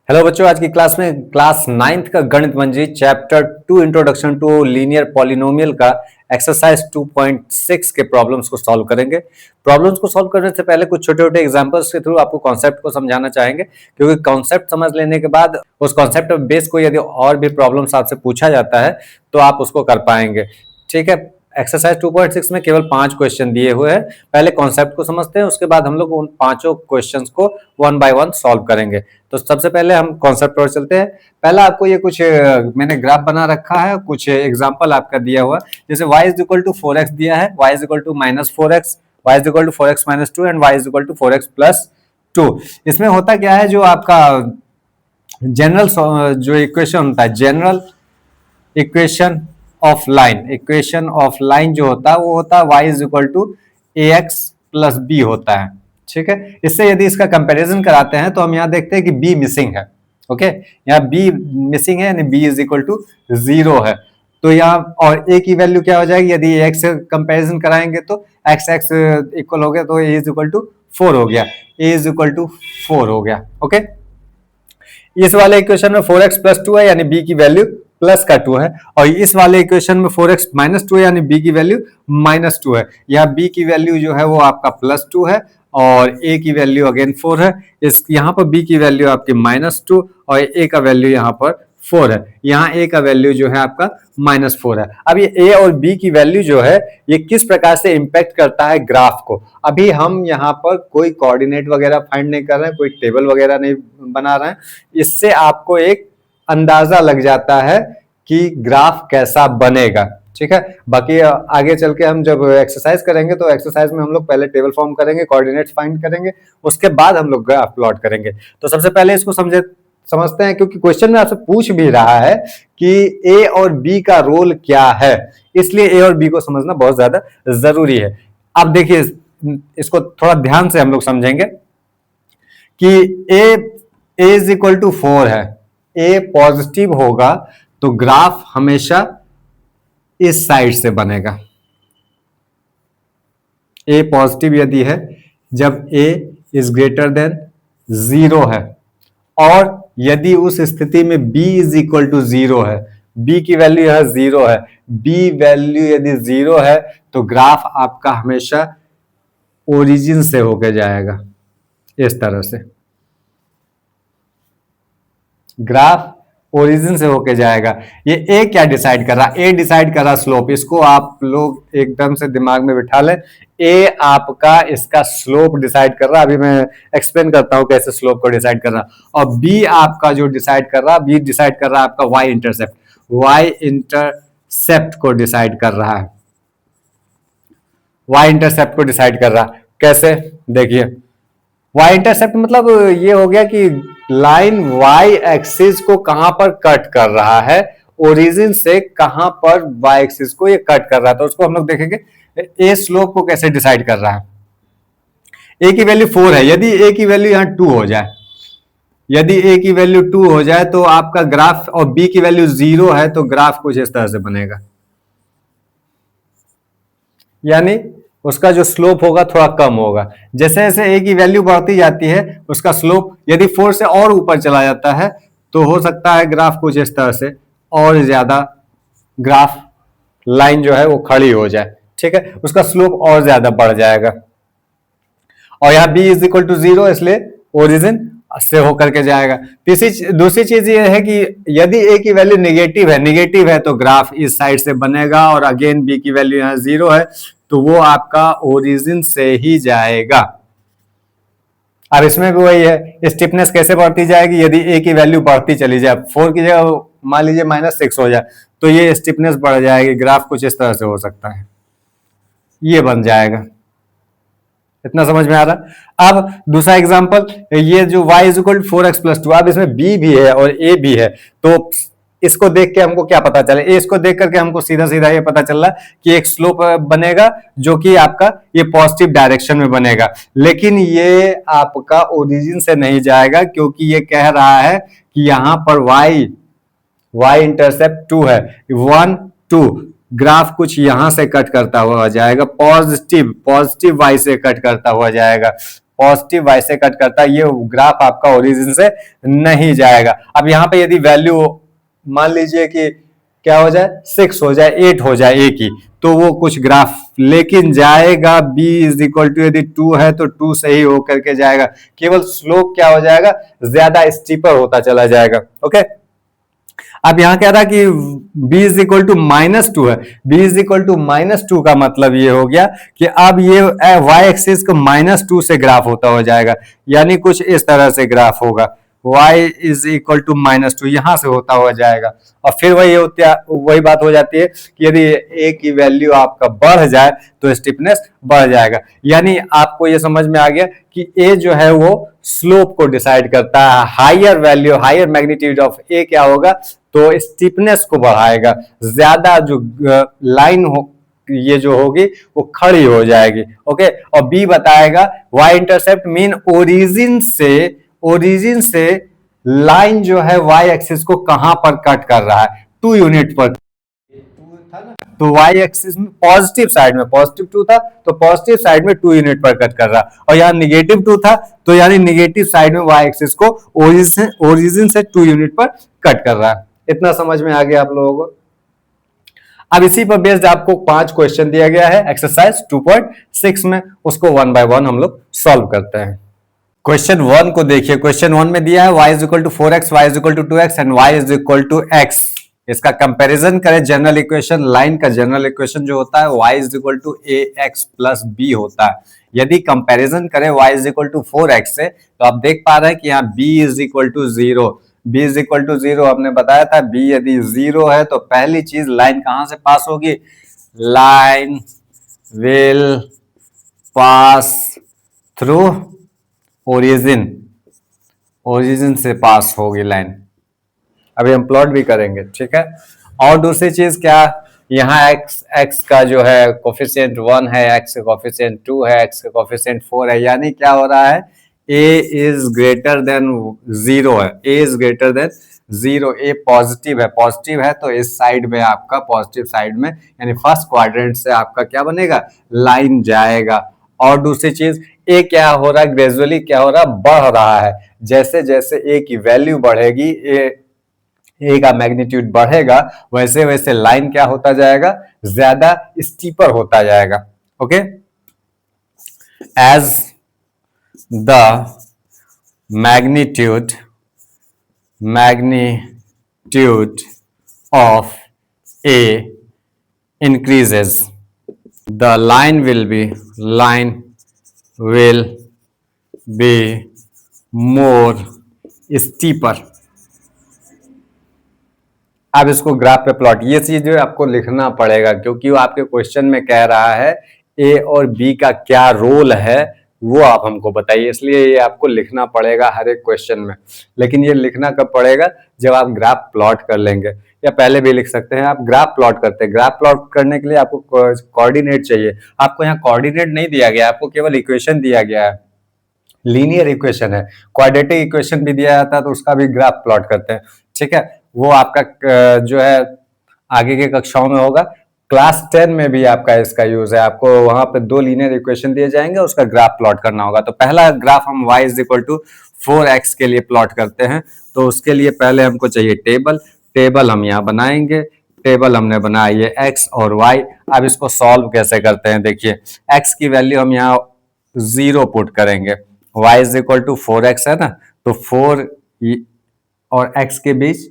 Hello बच्चों, आज की क्लास में क्लास 9th का गणित मंजी chapter 2 introduction to linear polynomial का एक्सरसाइज 2.6 के प्रॉब्लम्स को सॉल्व करेंगे। प्रॉब्लम्स को सॉल्व करने से पहले कुछ छोटे छोटे एग्जांपल्स के थ्रू आपको कॉन्सेप्ट को समझाना चाहेंगे, क्योंकि कॉन्सेप्ट समझ लेने के बाद उस कॉन्सेप्ट बेस को यदि और भी प्रॉब्लम्स आपसे पूछा जाता है तो आप उसको कर पाएंगे। ठीक है, एक्सरसाइज 2.6 में केवल 5 क्वेश्चन दिए हुए हैं। पहले कॉन्सेप्ट को समझते हैं, उसके बाद हम लोग उन पांचों क्वेश्चंस को वन बाय वन सॉल्व करेंगे। तो सबसे पहले हम कॉन्सेप्ट पर चलते हैं। पहला आपको ये कुछ मैंने ग्राफ बना रखा है, कुछ एग्जांपल आपका दिया हुआ, जैसे y is equal to 4x दिया है, y is equal to minus 4x, y is equal to 4x minus 2 and y is equal to 4x plus 2। इसमें होता क्या है, जो आपका जनरल जो इक्वेशन होता है, जनरल इक्वेशन ऑफ लाइन जो होता है वो होता है y is equal to ax plus b होता है। ठीक है, इससे यदि इसका कंपैरिजन कराते हैं तो हम यहाँ देखते हैं कि b मिसिंग है। ओके, यहाँ b मिसिंग है, यानी b इज इक्वल टू 0 है। तो यहाँ और a की वैल्यू क्या हो जाएगी, यदि x से कंपैरिजन कराएंगे तो x इक्वल हो गया, तो a इज इक्वल टू 4 हो गया, a इज इक्वल टू 4 हो गया। ओके, इस वाले इक्वेशन में 4x प्लस 2 है, यानी b की वैल्यू प्लस का 2 है, और इस वाले इक्वेशन में 4x माइनस 2 है, यानी b की वैल्यू माइनस 2 है। यहाँ b की वैल्यू जो है वो आपका प्लस 2 है और a की वैल्यू अगेन 4 है। इस यहाँ पर b की वैल्यू आपकी माइनस 2 और a का वैल्यू यहाँ पर 4 है। यहाँ a का वैल्यू जो है आपका माइनस 4 है। अब ये a और b की वैल्यू जो है ये किस प्रकार से इंपैक्ट करता है ग्राफ को, अभी हम यहाँ पर कोई कोऑर्डिनेट वगैरह फाइंड नहीं कर रहे हैं, कोई टेबल वगैरह नहीं बना रहे हैं। इससे आपको एक अंदाजा लग जाता है कि ग्राफ कैसा बनेगा। ठीक है, बाकी आगे चल के हम जब एक्सरसाइज करेंगे तो एक्सरसाइज में हम लोग पहले टेबल फॉर्म करेंगे, कोऑर्डिनेट्स फाइंड करेंगे, उसके बाद हम लोग ग्राफ प्लॉट करेंगे। तो सबसे पहले इसको समझते हैं, क्योंकि क्वेश्चन में आपसे पूछ भी रहा है कि ए और बी का रोल क्या है, इसलिए ए और बी को समझना बहुत ज्यादा जरूरी है। अब देखिए, इसको थोड़ा ध्यान से हम लोग समझेंगे कि ए इज इक्वल टू 4 है, ए पॉजिटिव होगा तो ग्राफ हमेशा इस साइड से बनेगा। ए पॉजिटिव यदि है जब ए इज ग्रेटर देन 0 है, और यदि उस स्थिति में b इज इक्वल टू 0 है, b की वैल्यू यह 0 है, b वैल्यू यदि 0 है तो ग्राफ आपका हमेशा ओरिजिन से होके जाएगा। इस तरह से ग्राफ ओरिजिन से होके जाएगा। ये ए क्या डिसाइड कर रहा है, ए डिसाइड कर रहा स्लोप। इसको आप लोग एकदम से दिमाग में बिठा लें, ए आपका इसका स्लोप डिसाइड कर रहा है। अभी मैं एक्सप्लेन करता हूं कैसे स्लोप को डिसाइड कर रहा, और बी आपका जो डिसाइड कर रहा है, बी डिसाइड कर रहा है आपका वाई इंटरसेप्ट, वाई इंटरसेप्ट को डिसाइड कर रहा है, वाई इंटरसेप्ट को डिसाइड कर रहा है। कैसे, देखिए, वाई इंटरसेप्ट मतलब ये हो गया कि लाइन वाई एक्सिस को कहां पर कट कर रहा है, ओरिजिन से कहां पर वाई एक्सिस को ये कट कर रहा है। तो उसको हम लोग देखेंगे ए स्लोप को कैसे डिसाइड कर रहा है। ए की वैल्यू 4 है, यदि ए की वैल्यू यहां 2 हो जाए, यदि ए की वैल्यू 2 हो जाए तो आपका ग्राफ, और बी की वैल्यू 0 है तो ग्राफ कुछ इस तरह से बनेगा, यानी उसका जो स्लोप होगा थोड़ा कम होगा। जैसे जैसे ए की वैल्यू बढ़ती जाती है उसका स्लोप यदि 4 से और ऊपर चला जाता है तो हो सकता है ग्राफ कुछ इस तरह से और ज्यादा ग्राफ लाइन जो है वो खड़ी हो जाए। ठीक है, उसका स्लोप और ज्यादा बढ़ जाएगा, और यहाँ b इज इक्वल टू 0, इसलिए ओरिजिन से होकर के जाएगा। दूसरी चीज ये है कि यदि a की वैल्यू निगेटिव है तो ग्राफ इस साइड से बनेगा, और अगेन b की वैल्यू यहाँ 0 है तो वो आपका ओरिजिन से ही जाएगा। अब इसमें भी वही है, स्टिफनेस कैसे बढ़ती जाएगी, यदि a की वैल्यू बढ़ती चली जाए, 4 की जगह मान लीजिए -6 हो जाए तो ये स्टिफनेस बढ़ जाएगी, ग्राफ कुछ इस तरह से हो सकता है, ये बन जाएगा। इतना समझ में आ रहा। अब दूसरा एग्जांपल, ये जो y is equal to 4x plus 2, अब इसमें b भी है और a भी है, तो इसको देख के हमको क्या पता चले, इसको देख करके हमको सीधा सीधा ये पता चल रहा कि एक स्लोप बनेगा जो कि आपका ये पॉजिटिव डायरेक्शन में बनेगा, लेकिन ये आपका ओरिजिन से नहीं जाएगा, क्योंकि ये कह रहा है कि यहाँ पर y इंटरसेप्ट 2 है, 1 2, ग्राफ कुछ यहां से कट करता हुआ जाएगा, पॉजिटिव वाई से कट करता हुआ जाएगा, पॉजिटिव वाई से कट करता है, ये ग्राफ आपका ओरिजिन से नहीं जाएगा। अब यहाँ पे यदि वैल्यू मान लीजिए कि क्या हो जाए, 6 हो जाए, 8 हो जाए ए की, तो वो कुछ ग्राफ लेकिन जाएगा b इज इक्वल टू, यदि 2 है तो 2 से ही होकर के जाएगा, केवल स्लोप क्या हो जाएगा, ज्यादा स्टीपर होता चला जाएगा। ओके, अब यहां कह रहा कि b इज इक्वल टू -2 है, b इज इक्वल टू -2 का मतलब ये हो गया कि अब ये y एक्सिस को -2 से ग्राफ होता हो जाएगा, यानी कुछ इस तरह से ग्राफ होगा, y इज इक्वल टू -2 यहां से होता हुआ जाएगा। और फिर वही बात हो जाती है कि यदि a की वैल्यू आपका बढ़ जाए तो स्टिफनेस बढ़ जाएगा, यानी आपको ये समझ में आ गया कि a जो है वो स्लोप को डिसाइड करता है, higher value higher magnitude of a क्या होगा, तो स्टिफनेस को बढ़ाएगा, ज्यादा जो लाइन हो ये जो होगी वो खड़ी हो जाएगी। ओके, और बी बताएगा y इंटरसेप्ट मीन ओरिजिन से लाइन जो है y एक्सिस को कहां पर कट कर रहा है, 2 यूनिट पर, तो y एक्सिस में पॉजिटिव साइड में पॉजिटिव 2 था तो पॉजिटिव साइड में 2 यूनिट पर कट कर रहा, और यहाँ निगेटिव 2 था तो यानी निगेटिव साइड में y एक्सिस को ओरिजिन से 2 यूनिट पर कट कर रहा है। इतना समझ में आ गया आप लोगों को। अब इसी पर बेस्ड आपको 5 क्वेश्चन दिया गया है एक्सरसाइज 2.6 में, उसको 1 बाय 1 हम लोग सॉल्व करते हैं। क्वेश्चन 1 को देखिए, क्वेश्चन 1 में दिया है y is equal to 4x, y is equal to 2x and y is equal to x। इसका कंपैरिजन करें जनरल इक्वेशन, लाइन का जनरल इक्वेशन जो होता है y is equal to ax plus b होता है। यदि कंपैरिजन करें y is equal to 4x से, तो आप देख पा रहे हैं कि यहाँ b is equal to 0, b is equal to 0 हमने बताया था, b यदि 0 है तो पहली चीज लाइन कहां से पास होगी, line will pass through origin से पास होगी लाइन। अभी हम प्लॉट भी करेंगे, ठीक है। और दूसरी चीज क्या, यहाँ x का जो है कोफिशिएंट 1 है, x का कोफिशिएंट 2 है, x का कोफिशिएंट 4 है, यानी क्या हो रहा है, a इज ग्रेटर देन 0 है, a is greater than 0, a positive है तो इस साइड में आपका पॉजिटिव साइड में यानी फर्स्ट क्वाड्रेंट से आपका क्या बनेगा, लाइन जाएगा। और दूसरी चीज ए क्या हो रहा है, ग्रेजुअली क्या हो रहा है, बढ़ रहा है, जैसे जैसे ए की वैल्यू बढ़ेगी, ए का मैग्नीट्यूड बढ़ेगा, वैसे वैसे लाइन क्या होता जाएगा, ज्यादा स्टीपर होता जाएगा। Okay, as the magnitude of a increases, the line will be more steeper। अब इसको ग्राफ पे प्लॉट, ये चीज जो आपको लिखना पड़ेगा क्योंकि वो आपके क्वेश्चन में कह रहा है ए और बी का क्या रोल है वो आप हमको बताइए, इसलिए ये आपको लिखना पड़ेगा हर एक क्वेश्चन में। लेकिन ये लिखना कब पड़ेगा, जब आप ग्राफ प्लॉट कर लेंगे, या पहले भी लिख सकते हैं। आप ग्राफ प्लॉट करते हैं, ग्राफ प्लॉट करने के लिए आपको कोऑर्डिनेट चाहिए, आपको यहाँ कोऑर्डिनेट नहीं दिया गया, आपको केवल इक्वेशन दिया गया है, लीनियर इक्वेशन है। क्वाड्रेटिक इक्वेशन भी दिया जाता है तो उसका भी ग्राफ प्लॉट करते हैं, ठीक है। वो आपका जो है आगे के कक्षाओं में होगा, क्लास 10 में भी आपका इसका यूज है, आपको वहां पे 2 लीनियर इक्वेशन दिए जाएंगे, उसका ग्राफ प्लॉट करना होगा। तो पहला ग्राफ हम y is equal to 4x के लिए प्लॉट करते हैं, तो उसके लिए पहले हमको चाहिए टेबल हम यहाँ बनाएंगे, टेबल हमने बनाया ये x और y। अब इसको सॉल्व कैसे करते हैं, देखिए x की वैल्यू हम यहाँ 0 पुट करेंगे, y is equal to 4x है ना, तो 4 और x के बीच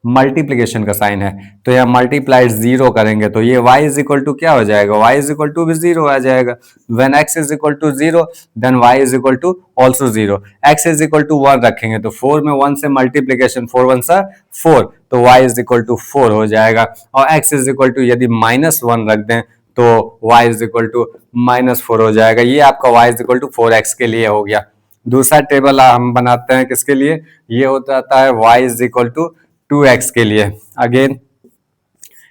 मल्टीप्लीकेशन का साइन है, तो यहाँ मल्टीप्लाइड 0 करेंगे तो ये y इज इक्वल टू क्या हो जाएगा, y इज इक्वल टू भी 0 आ जाएगा। When x is equal to 0 then y is equal to also 0। x is equal to 1 रखेंगे तो 4 में 1 से मल्टीप्लीकेशन 4 1 सा 4, तो y इज इक्वल टू 4 हो जाएगा। और x इज इक्वल टू यदि -1 रख दें तो y इज इक्वल टू -4 हो जाएगा। ये आपका y is equal to 4x के लिए हो गया। दूसरा टेबल हम बनाते हैं किसके लिए, ये हो जाता है y is equal to 2x के लिए। अगेन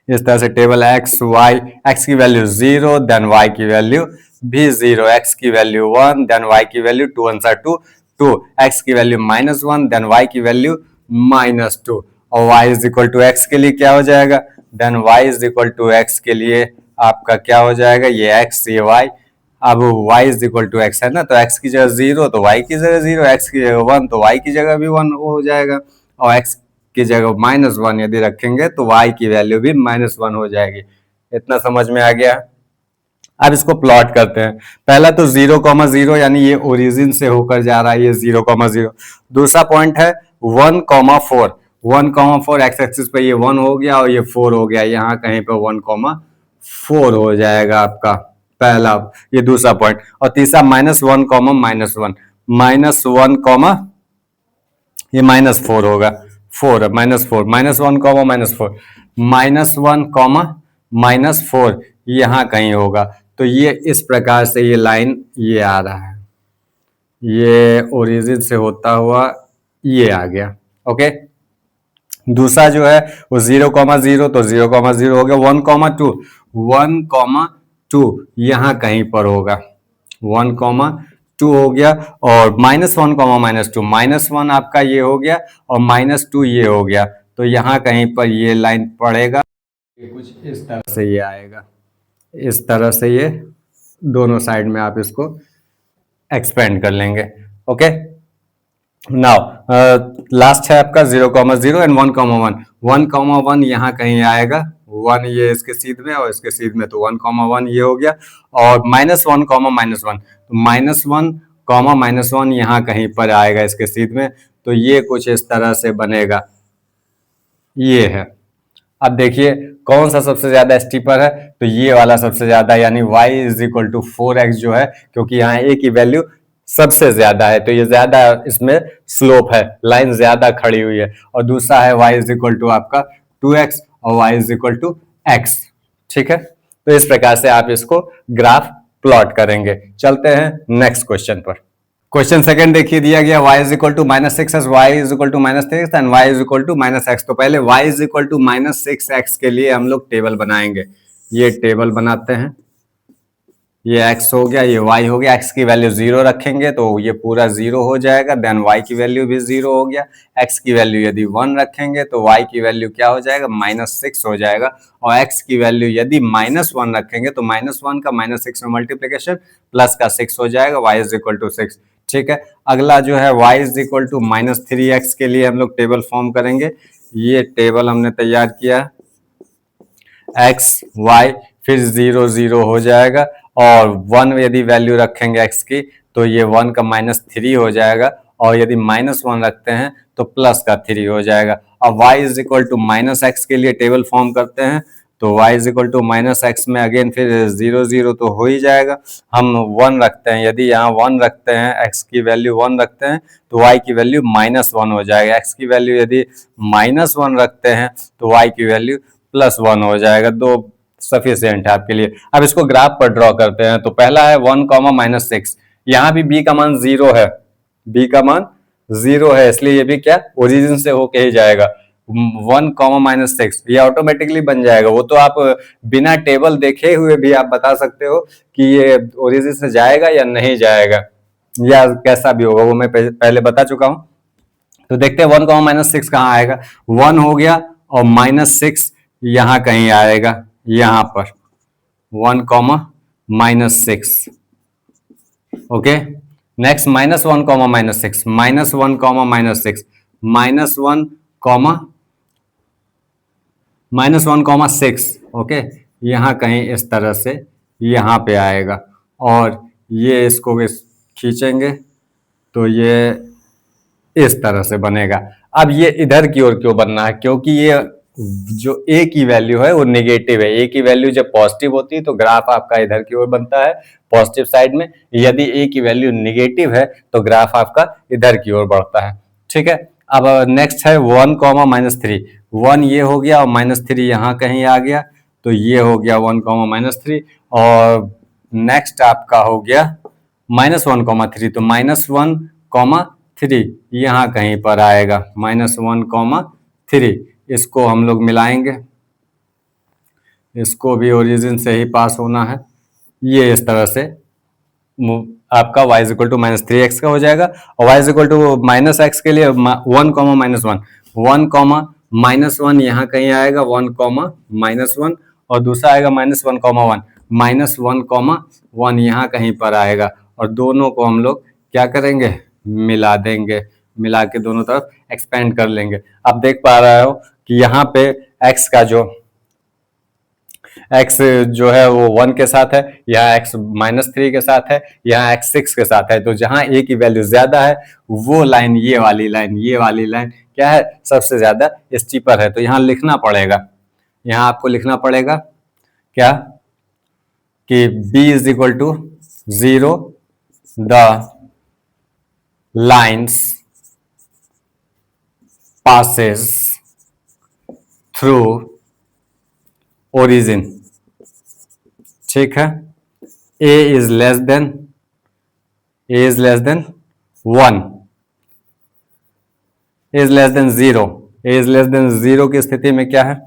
इस तरह से टेबल x y, x की वैल्यू 0 देन y की वैल्यू भी 0, x की वैल्यू 1 देन y की वैल्यू 2 1 2 2, x की वैल्यू -1 देन y की वैल्यू -2। और y is equal to x के लिए क्या हो जाएगा, then y is equal to x के लिए आपका क्या हो जाएगा, ये x ये y अब y is equal to x है ना, तो x की जगह 0 तो y की जगह 0, x की जगह 1 तो y की जगह भी 1 हो जाएगा, और x की जगह -1 यदि रखेंगे तो y की वैल्यू भी -1 हो जाएगी। इतना समझ में आ गया। अब इसको प्लॉट करते हैं। पहला तो 0,0 यानी ये ओरिजिन से होकर जा रहा है, ये 0,0। दूसरा पॉइंट है 1,4। 1,4 एक्स एक्सिस पे ये 1 हो गया और ये 4 हो गया, यहाँ कहीं पे 1,4 हो जाएगा आपका पहला, ये दूसरा पॉइंट। और तीसरा -1, -1, -1, ये -4 होगा, 4 -4, -1, -4, -1, -4 यहाँ कहीं होगा। तो ये इस प्रकार से ये लाइन ये आ रहा है, ये ओरिजिन से होता हुआ ये आ गया। ओके, दूसरा जो है वो 0,0 तो 0,0 हो गया। 1,2, 1,2 यहाँ कहीं पर होगा, 1,2 हो गया। और -1, -2, -1 आपका ये हो गया और -2 ये हो गया, तो यहाँ कहीं पर ये लाइन पड़ेगा, कुछ इस तरह से ये आएगा, इस तरह से ये दोनों साइड में आप इसको एक्सपेंड कर लेंगे। ओके, नाउ लास्ट है आपका 0,0 एंड 1,1। 1,1 यहाँ कहीं आएगा, 1 ये इसके सीध में और इसके सीध में, तो 1,1 ये हो गया। और -1, -1, तो -1, यहाँ कहीं पर आएगा इसके सीध में, तो ये कुछ इस तरह से बनेगा, ये है। अब देखिए कौन सा सबसे ज्यादा स्टीपर है, तो ये वाला सबसे ज्यादा, यानी y is equal to 4x जो है, क्योंकि यहाँ a की वैल्यू सबसे ज्यादा है तो ये ज्यादा इसमें स्लोप है, लाइन ज्यादा खड़ी हुई है। और दूसरा है y इज इक्वल टू आपका 2x और y is equal to x। ठीक है, तो इस प्रकार से आप इसको ग्राफ प्लॉट करेंगे। चलते हैं नेक्स्ट क्वेश्चन पर। क्वेश्चन सेकंड देखिए, दिया गया y is equal to -6x, y is equal to -3x and y is equal to -x। तो पहले y is equal to -6x के लिए हम लोग टेबल बनाएंगे। ये टेबल बनाते हैं, ये x हो गया, ये y हो गया। x की वैल्यू 0 रखेंगे तो ये पूरा 0 हो जाएगा, देन y की वैल्यू भी 0 हो गया। x की वैल्यू यदि 1 रखेंगे तो y की वैल्यू क्या हो जाएगा, -6 हो जाएगा। और x की वैल्यू यदि -1 रखेंगे तो -1 का -6 में मल्टीप्लीकेशन प्लस का 6 हो जाएगा, y इज इक्वल टू 6। ठीक है, अगला जो है y is equal to -3x के लिए हम लोग टेबल फॉर्म करेंगे। ये टेबल हमने तैयार किया, x y फिर 0 0 हो जाएगा, और 1 यदि वैल्यू रखेंगे x की तो ये 1 का -3 हो जाएगा, और यदि -1 रखते हैं तो प्लस का 3 हो जाएगा। अब y is equal to -x के लिए टेबल फॉर्म करते हैं, तो y is equal to -x में अगेन फिर 0 0 तो हो ही जाएगा। हम 1 रखते हैं, यदि यहाँ 1 रखते हैं, x की वैल्यू 1 रखते हैं तो y की वैल्यू -1 हो जाएगा। x की वैल्यू यदि -1 रखते हैं तो y की वैल्यू +1 हो जाएगा। दो सफिशिएंट है आपके लिए। अब इसको ग्राफ पर ड्रॉ करते हैं। तो पहला है 1, -6, यहाँ भी b का मान 0 है, b का मान 0 है, इसलिए ये भी क्या ओरिजिन से होके ही जाएगा। 1, -6 ये ऑटोमेटिकली बन जाएगा। वो तो आप बिना टेबल देखे हुए भी आप बता सकते हो कि ये ओरिजिन से जाएगा या नहीं जाएगा, या कैसा भी होगा, वो मैं पहले बता चुका हूं। तो देखते हैं 1, -6 कहाँ आएगा। 1 हो गया और -6 यहाँ कहीं आएगा, यहाँ पर 1, -6। Okay, next -1, -6, -1, -6, -1, -6। ओके, यहाँ कहीं इस तरह से यहाँ पे आएगा, और ये इसको खींचेंगे तो ये इस तरह से बनेगा। अब ये इधर की ओर क्यों बनना है, क्योंकि ये जो a की वैल्यू है वो नेगेटिव है। a की वैल्यू जब पॉजिटिव होती है तो ग्राफ आपका इधर की ओर बनता है, पॉजिटिव साइड में। यदि a की वैल्यू नेगेटिव है तो ग्राफ आपका इधर की ओर बढ़ता है। ठीक है, अब नेक्स्ट है 1, -3। 1 ये हो गया और -3 यहाँ कहीं आ गया, तो ये हो गया 1, -3। और नेक्स्ट आपका हो गया -1, -3, तो -1, 3 यहाँ कहीं पर आएगा, -1, 3। इसको हम लोग मिलाएंगे, इसको भी ओरिजिन से ही पास होना है। ये इस तरह से आपका y is equal to -3x का हो जाएगा। और y is equal to -x के लिए 1, -1, 1, -1 यहाँ कहीं आएगा, 1, -1, और दूसरा आएगा -1, 1। -1, यहाँ कहीं पर आएगा और दोनों को हम लोग क्या करेंगे, मिला देंगे, मिला के दोनों तरफ एक्सपेंड कर लेंगे। अब देख पा रहे हो कि यहाँ पे x का जो x जो है वो 1 के साथ है, यहाँ x -3 के साथ है, यहाँ x 6 के साथ है। तो जहां a की वैल्यू ज्यादा है वो लाइन, ये वाली लाइन क्या है, सबसे ज्यादा स्टीपर है। तो यहाँ लिखना पड़ेगा, यहाँ आपको लिखना पड़ेगा क्या कि b is equal to 0 the lines passes through origin। ठीक है, a is less than 1, is less than 0, a is less than 0 की स्थिति में क्या है,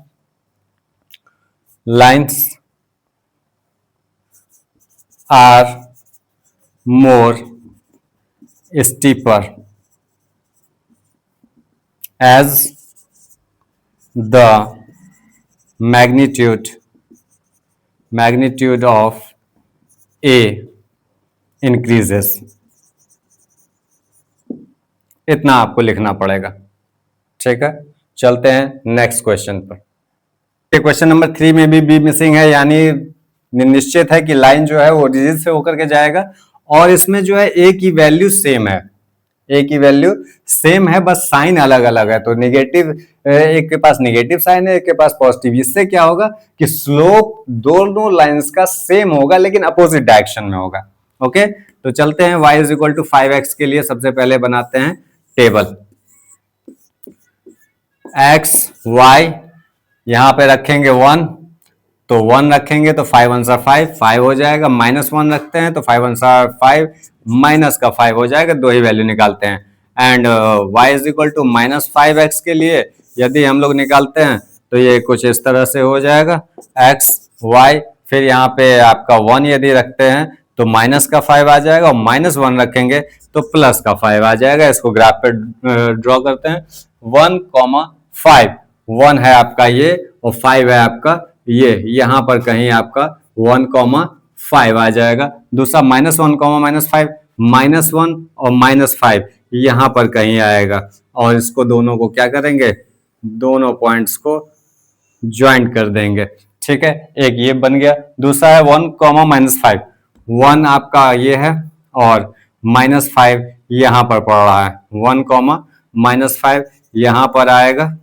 lines are more steeper as the magnitude of A increases। इतना आपको लिखना पड़ेगा। ठीक है, चलते हैं नेक्स्ट क्वेश्चन पर। क्वेश्चन नंबर 3 में भी B मिसिंग है, यानी निश्चित है कि लाइन जो है वो ओरिजिन से होकर के जाएगा और इसमें जो है A की वैल्यू सेम है, ए की वैल्यू सेम है, बस साइन अलग अलग है। तो नेगेटिव, एक के पास नेगेटिव साइन है, एक के पास पॉजिटिव। इससे क्या होगा कि स्लोप दोनों लाइंस का सेम होगा लेकिन अपोजिट डायरेक्शन में होगा। ओके, तो चलते हैं y is equal to 5x के लिए सबसे पहले बनाते हैं टेबल। x y यहां पे रखेंगे 1, तो 1 रखेंगे तो 5 1 5 हो जाएगा, -1 रखते हैं तो 5 1 5 माइनस का 5 हो जाएगा, दो ही वैल्यू निकालते हैं। And y is equal to -5x के लिए यदि हम लोग निकालते हैं तो ये कुछ इस तरह से हो जाएगा, x y, फिर यहाँ पे आपका 1 यदि रखते हैं तो माइनस का 5 आ जाएगा और -1 रखेंगे तो प्लस का 5 आ जाएगा। इसको ग्राफ पे ड्रॉ करते हैं। 1,5, 1 है आपका ये और 5 है आपका ये, यहाँ पर कहीं आपका 1,5 आ जाएगा। दूसरा -1, -5, -1 और -5 यहाँ पर कहीं आएगा और इसको दोनों को क्या करेंगे, दोनों पॉइंट्स को ज्वाइंट कर देंगे। ठीक है, एक ये बन गया। दूसरा है 1, -5, 1 आपका ये है और -5 यहाँ पर पड़ रहा है, 1, -5 यहाँ पर आएगा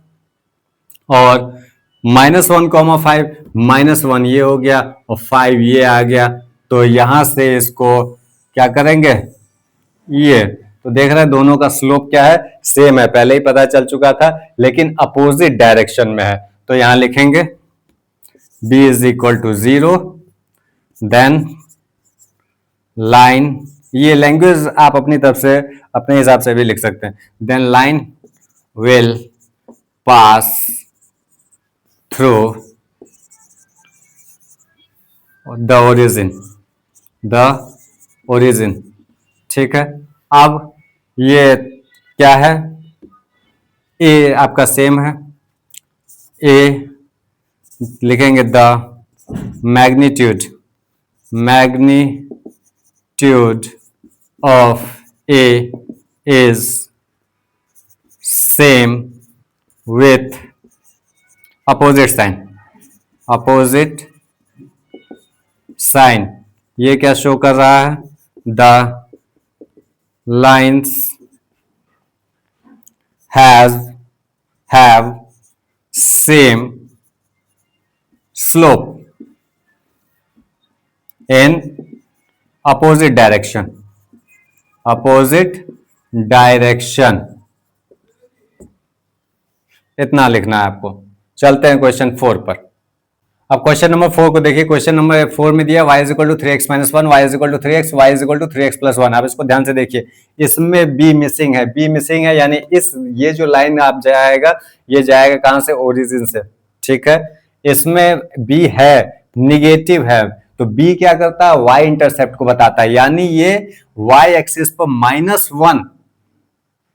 और -1, -5, -1 ये हो गया और 5 ये आ गया। तो यहां से इसको क्या करेंगे, ये तो देख रहे हैं दोनों का स्लोप क्या है, सेम है, पहले ही पता चल चुका था, लेकिन अपोजिट डायरेक्शन में है। तो यहां लिखेंगे b is equal to 0, then line, ये लैंग्वेज आप अपनी तरफ से अपने हिसाब से भी लिख सकते हैं, then line will pass through the origin. ठीक है, अब ये क्या है, ए आपका सेम है, ए लिखेंगे the magnitude of a is same with opposite sign, ये क्या शो कर रहा है, the lines have same slope in opposite direction. इतना लिखना है आपको। चलते हैं क्वेश्चन 4 पर। अब क्वेश्चन नंबर 4 को देखिए। क्वेश्चन नंबर 4 में दिया y is equal to 3x - 1, y is equal to 3x, y is equal to 3x + 1। आप इसको ध्यान से देखिए, इसमें b मिसिंग है, यानी ये जो लाइन आप जाएगा, ये जाएगा कहां से, ओरिजिन से। ठीक है, इसमें b है, निगेटिव है, तो b क्या करता है, y इंटरसेप्ट को बताता है, यानी ये y एक्सिस पर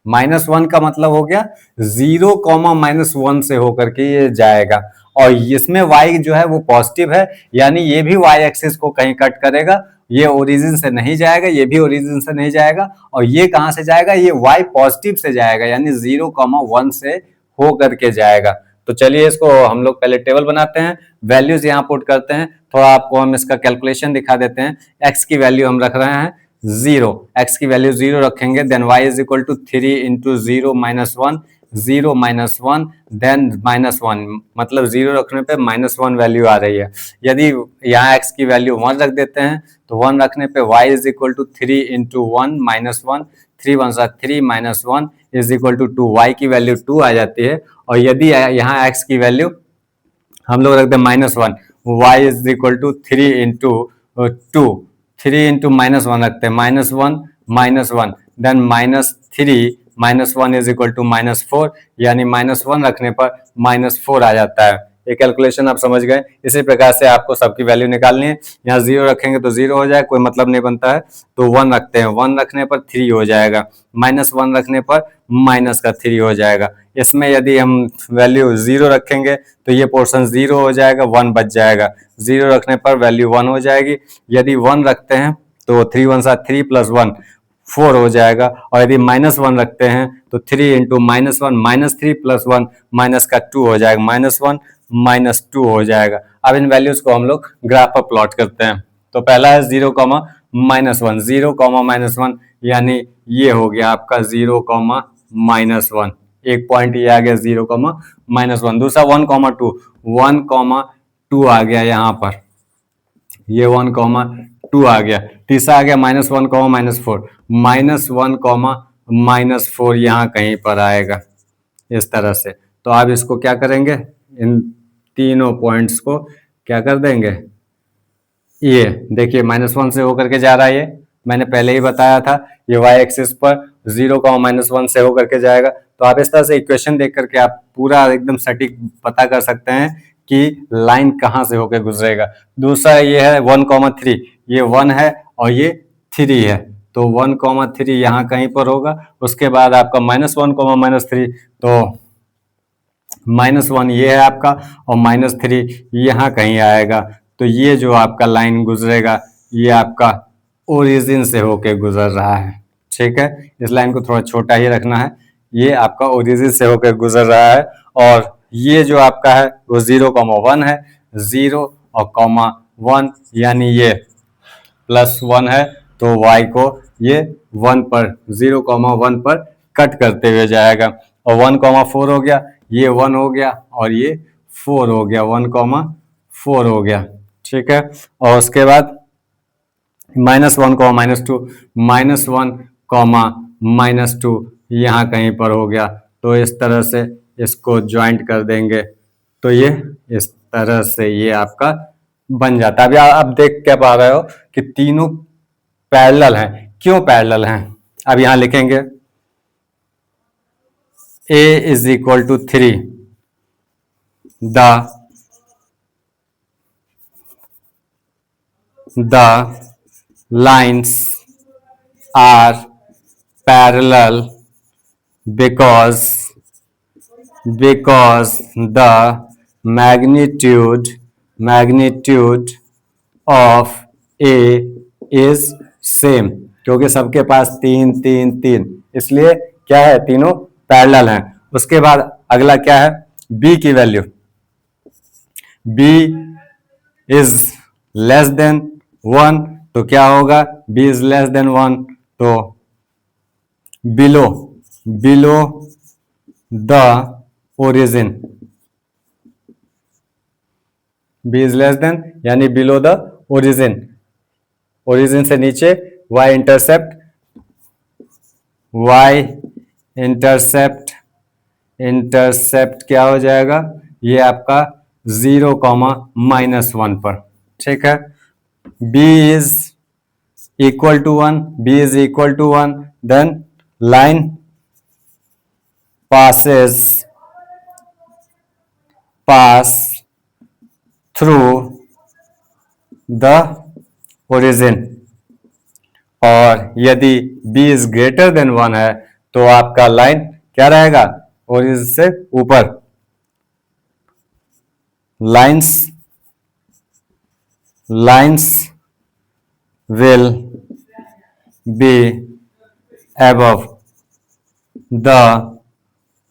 -1 का मतलब हो गया 0, -1 से होकर के ये जाएगा। और इसमें y जो है वो पॉजिटिव है, यानी ये भी y एक्सिस को कहीं कट करेगा, ये ओरिजिन से नहीं जाएगा, ये भी ओरिजिन से नहीं जाएगा, और ये कहां से जाएगा, ये y पॉजिटिव से जाएगा, यानी 0,1 से हो करके जाएगा। तो चलिए इसको हम लोग पहले टेबल बनाते हैं, वैल्यूज यहाँ पुट करते हैं, थोड़ा आपको हम इसका कैलकुलेशन दिखा देते हैं। x की वैल्यू हम रख रहे हैं 0, x की वैल्यू 0 रखेंगे, then y is equal to 3 into 0 minus 1, 0 minus 1 then minus 1, मतलब 0 रखने पे माइनस 1 वैल्यू आ रही है। यदि यहाँ x की वैल्यू 1 रख देते हैं तो 1 रखने पे y is equal to 3 into 1 minus 1, 3 1 3 minus 1 is equal to 2, y की वैल्यू 2 आ जाती है। और यदि यहाँ x की वैल्यू हम लोग रखते हैं minus 1, y is equal to 3 into 2, 3 into minus 1 रखते हैं, minus 1 then minus 3 minus 1 is equal to minus 4, यानी माइनस 1 रखने पर माइनस 4 आ जाता है। ये कैलकुलेशन आप समझ गए। इसी प्रकार से आपको सबकी वैल्यू निकालनी है। यहाँ 0 रखेंगे तो 0 हो जाए, कोई मतलब नहीं बनता है, तो 1 रखते हैं, 1 रखने पर 3 हो जाएगा, माइनस 1 रखने पर माइनस का 3 हो जाएगा। इसमें यदि हम वैल्यू 0 रखेंगे तो ये पोर्शन 0 हो जाएगा, 1 बच जाएगा, 0 रखने पर वैल्यू 1 हो जाएगी। यदि 1 रखते हैं तो 3 1 3 प्लस 1 4 हो जाएगा, और यदि माइनस 1 रखते हैं तो 3 into minus 1 minus 3 plus 1 minus का 2 हो जाएगा, माइनस 1 माइनस 2 हो जाएगा। अब इन वैल्यूज को हम लोग ग्राफ पर प्लॉट करते हैं। तो पहला है 0, माइनस 1, 0, माइनस 1, यानी ये हो गया आपका 0, माइनस 1, एक पॉइंट ये आ गया 0, माइनस 1। दूसरा 1, 2, 1, 2 आ गया यहाँ पर, ये 1, 2 आ गया। तीसरा आ गया माइनस 1, माइनस 4, माइनस 1, माइनस 4 यहाँ कहीं पर आएगा इस तरह से। तो आप इसको क्या करेंगे, इन तीनों पॉइंट्स को क्या कर देंगे, ये देखिए माइनस 1 से होकर के जा रहा है, ये मैंने पहले ही बताया था, ये y एक्सिस पर 0, माइनस 1 से होकर के जाएगा। तो आप इस तरह से इक्वेशन देख करके आप पूरा एकदम सटीक पता कर सकते हैं कि लाइन कहाँ से होकर गुजरेगा। दूसरा ये है 1, 3, ये 1 है और ये 3 है, तो 1, 3 यहाँ कहीं पर होगा। उसके बाद आपका माइनस 1, माइनस 3, तो माइनस 1 ये है आपका, और माइनस 3 यहाँ कहीं आएगा। तो ये जो आपका लाइन गुजरेगा ये आपका ओरिजिन से होके गुजर रहा है, ठीक है। इस लाइन को थोड़ा छोटा ही रखना है, ये आपका ओरिजिन से होकर गुजर रहा है। और ये जो आपका है वो 0, 1 है, 0 और 1, यानी ये प्लस 1 है, तो y को ये 1 पर 0, 1 पर कट करते हुए जाएगा। और 1, 4 हो गया, ये 1 हो गया और ये 4 हो गया, 1, 4 हो गया, ठीक है। और उसके बाद माइनस 1, माइनस 2, माइनस 1, माइनस 2 यहाँ कहीं पर हो गया। तो इस तरह से इसको ज्वाइंट कर देंगे तो ये इस तरह से ये आपका बन जाता है। अभी आप देख क्या पा रहे हो कि तीनों पैरेलल हैं। क्यों पैरेलल हैं, अब यहां लिखेंगे a is equal to 3, the lines are parallel because the magnitude of A is same, क्योंकि सबके पास 3, 3, 3, इसलिए क्या है, तीनों पैरेलल हैं। उसके बाद अगला क्या है, B की value, B is less than 1, तो क्या होगा, B इज लेस देन 1, तो below the origin, B is less than यानी बिलो द ओरिजिन, ओरिजिन से नीचे y इंटरसेप्ट क्या हो जाएगा, ये आपका 0, माइनस 1 पर, ठीक है। b is equal to 1, b is equal to 1, then line pass through the origin, और यदि b इज ग्रेटर देन 1 है तो आपका लाइन क्या रहेगा, ओरिजिन से ऊपर, lines will be above the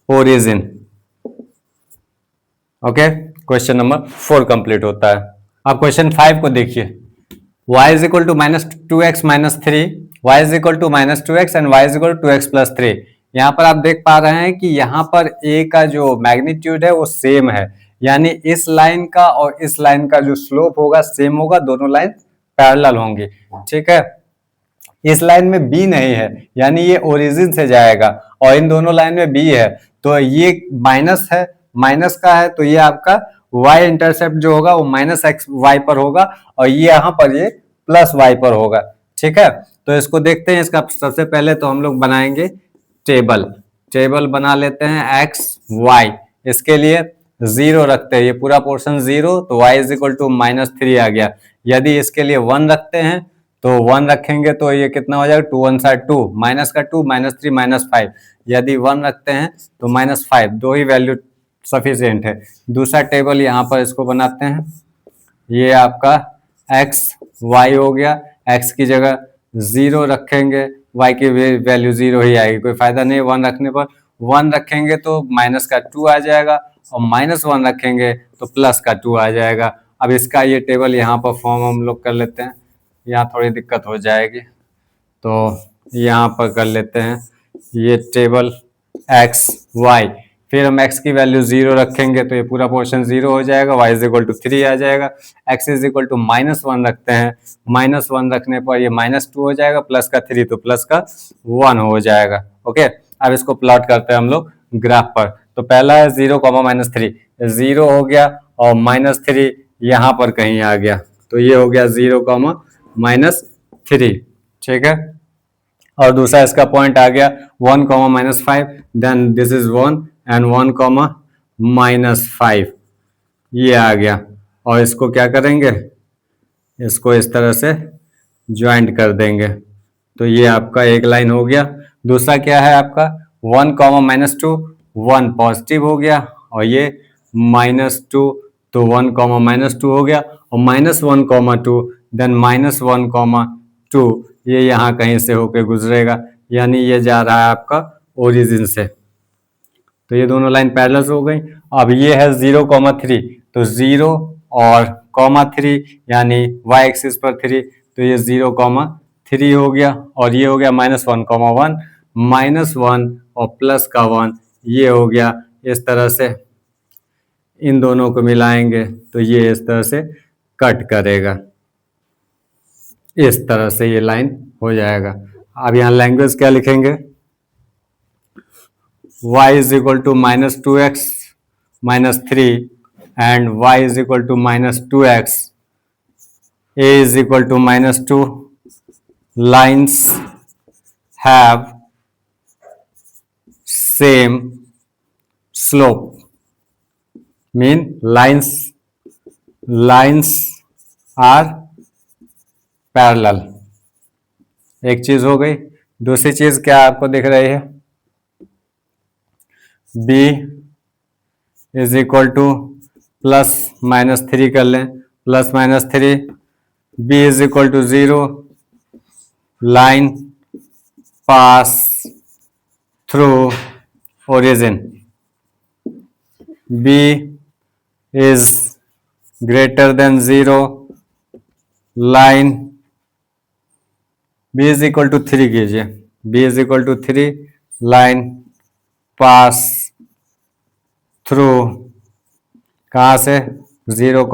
origin। Okay, question number 4 complete होता है। अब क्वेश्चन 5 को देखिए, y is equal to -2x-3, y is equal to -2x and y is equal to 2x+3। यहाँ पर आप देख पा रहे हैं कि यहाँ पर a का जो मैग्नीट्यूड है वो सेम है, यानी इस लाइन का और इस लाइन का जो स्लोप होगा सेम होगा, दोनों लाइन पैरेलल होंगी। ठीक है, इस लाइन में b नहीं है, यानी ये ओरिजिन से जाएगा, और इन दोनों लाइन में b है, तो ये माइनस है, माइनस का है, तो ये आपका y इंटरसेप्ट जो होगा वो -x y पर होगा, और ये यहाँ पर ये +y पर होगा। ठीक है, तो इसको देखते हैं। इसका सबसे पहले तो हम लोग बनाएंगे टेबल बना लेते हैं x y। इसके लिए 0 रखते हैं, ये पूरा पोर्शन 0, तो y इज इक्वल टू -3 आ गया। यदि इसके लिए 1 रखते हैं तो 1 रखेंगे तो ये कितना हो जाएगा, 2 1 2, माइनस का 2, -3 -5। यदि 1 रखते हैं तो -5, दो ही वैल्यू सफिशिएंट है। दूसरा टेबल यहाँ पर इसको बनाते हैं, ये आपका x y हो गया, x की जगह 0 रखेंगे, y की वैल्यू 0 ही आएगी, कोई फायदा नहीं। 1 रखने पर 1 रखेंगे तो माइनस का 2 आ जाएगा, और -1 रखेंगे तो प्लस का 2 आ जाएगा। अब इसका ये टेबल यहाँ पर फॉर्म हम लोग कर लेते हैं, यहाँ थोड़ी दिक्कत हो जाएगी, तो यहाँ पर कर लेते हैं ये टेबल x y। फिर हम x की वैल्यू 0 रखेंगे तो ये पूरा पोर्शन 0 हो जाएगा, y इज इक्वल टू 3 आ जाएगा। x इज इक्वल टू -1 रखते हैं, -1 रखने पर ये -2 हो जाएगा, प्लस का 3 तो प्लस का 1 हो जाएगा। ओके, अब इसको प्लॉट करते हैं हम लोग ग्राफ पर। तो पहला है 0, -3, 0 हो गया, और -3 यहाँ पर कहीं आ गया, तो ये हो गया 0, -3। ठीक है, और दूसरा इसका पॉइंट आ गया 1, -5, देन दिस इज 1 एंड 1, -5, ये आ गया। और इसको क्या करेंगे, इसको इस तरह से ज्वाइंट कर देंगे, तो ये आपका एक लाइन हो गया। दूसरा क्या है आपका 1, -2, 1 पॉजिटिव हो गया, और ये -2, तो 1, -2 हो गया, और -1, 2, देन -1, 2, ये यहाँ कहीं से होके गुजरेगा, यानी ये जा रहा है आपका ओरिजिन से। तो ये दोनों लाइन पैरेलल हो गई। अब ये है 0, 3, तो 0 और 3, यानी y एक्सिस पर 3, तो ये 0, 3 हो गया, और ये हो गया -1, 1, -1 और प्लस का 1, ये हो गया। इस तरह से इन दोनों को मिलाएंगे तो ये इस तरह से कट करेगा, इस तरह से ये लाइन हो जाएगा। अब यहाँ लैंग्वेज क्या लिखेंगे, y is equal to -2x -3 and y is equal to -2x, a is equal to -2, lines have same slope, mean lines are parallel. एक चीज हो गई। दूसरी चीज क्या आपको दिख रही है, b इज इक्वल टू +-3 कर लें, +-3, b is equal to 0, line pass through origin, b is greater than 0, line b is equal to 3 कीजिए, b is equal to 3, line pass through कहाँ से 0,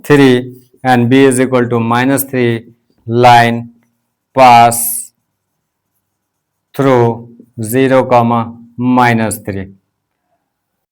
3 and b is equal to -3, line pass through 0, -3।